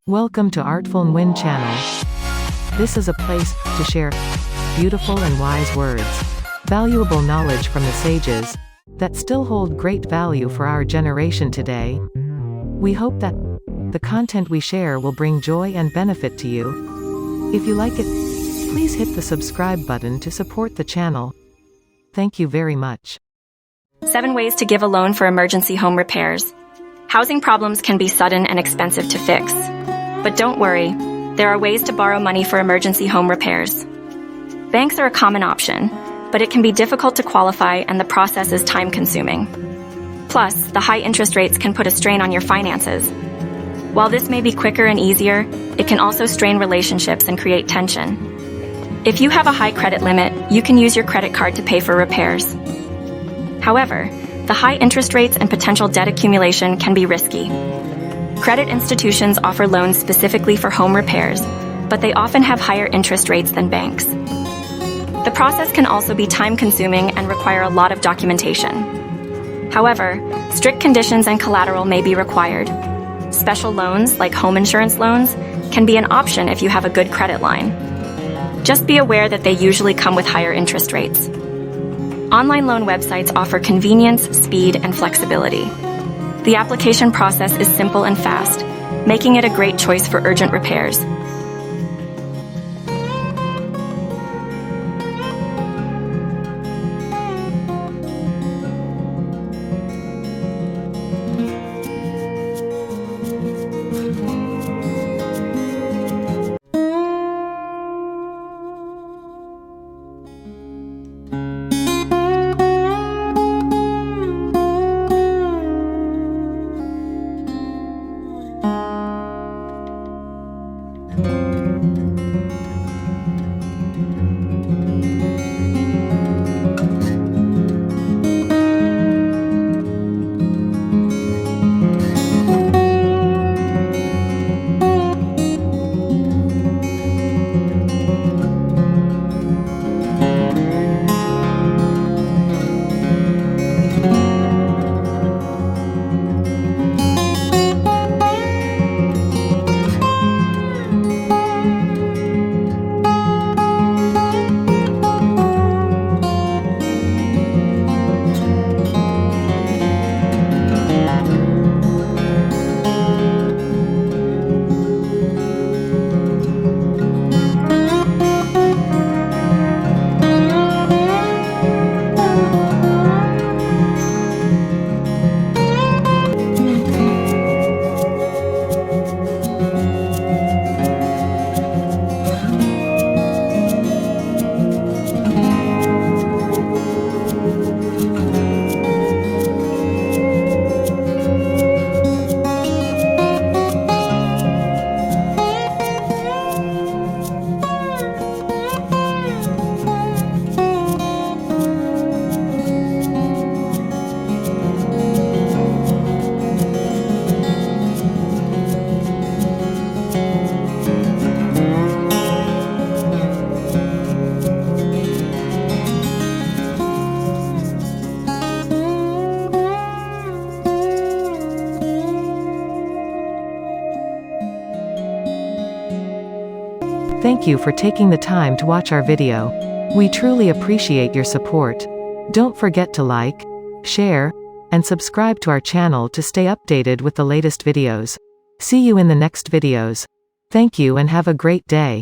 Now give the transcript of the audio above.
Welcome to Artfulnguyen channel. This is a place to share beautiful and wise words, valuable knowledge from the sages, that still hold great value for our generation today. We hope that the content we share will bring joy and benefit to you. If you like it, please hit the subscribe button to support the channel. Thank you very much. 7 ways to give a loan for emergency home repairs. Housing problems can be sudden and expensive to fix. But don't worry, there are ways to borrow money for emergency home repairs. Banks are a common option, but it can be difficult to qualify and the process is time-consuming. Plus, the high interest rates can put a strain on your finances. While this may be quicker and easier, it can also strain relationships and create tension. If you have a high credit limit, you can use your credit card to pay for repairs. However, the high interest rates and potential debt accumulation can be risky. Credit institutions offer loans specifically for home repairs, but they often have higher interest rates than banks. The process can also be time-consuming and require a lot of documentation. However, strict conditions and collateral may be required. Special loans, like home insurance loans, can be an option if you have a good credit line. Just be aware that they usually come with higher interest rates. Online loan websites offer convenience, speed, and flexibility. The application process is simple and fast, making it a great choice for urgent repairs. Thank you for taking the time to watch our video. We truly appreciate your support. Don't forget to like, share, and subscribe to our channel to stay updated with the latest videos. See you in the next videos. Thank you and have a great day.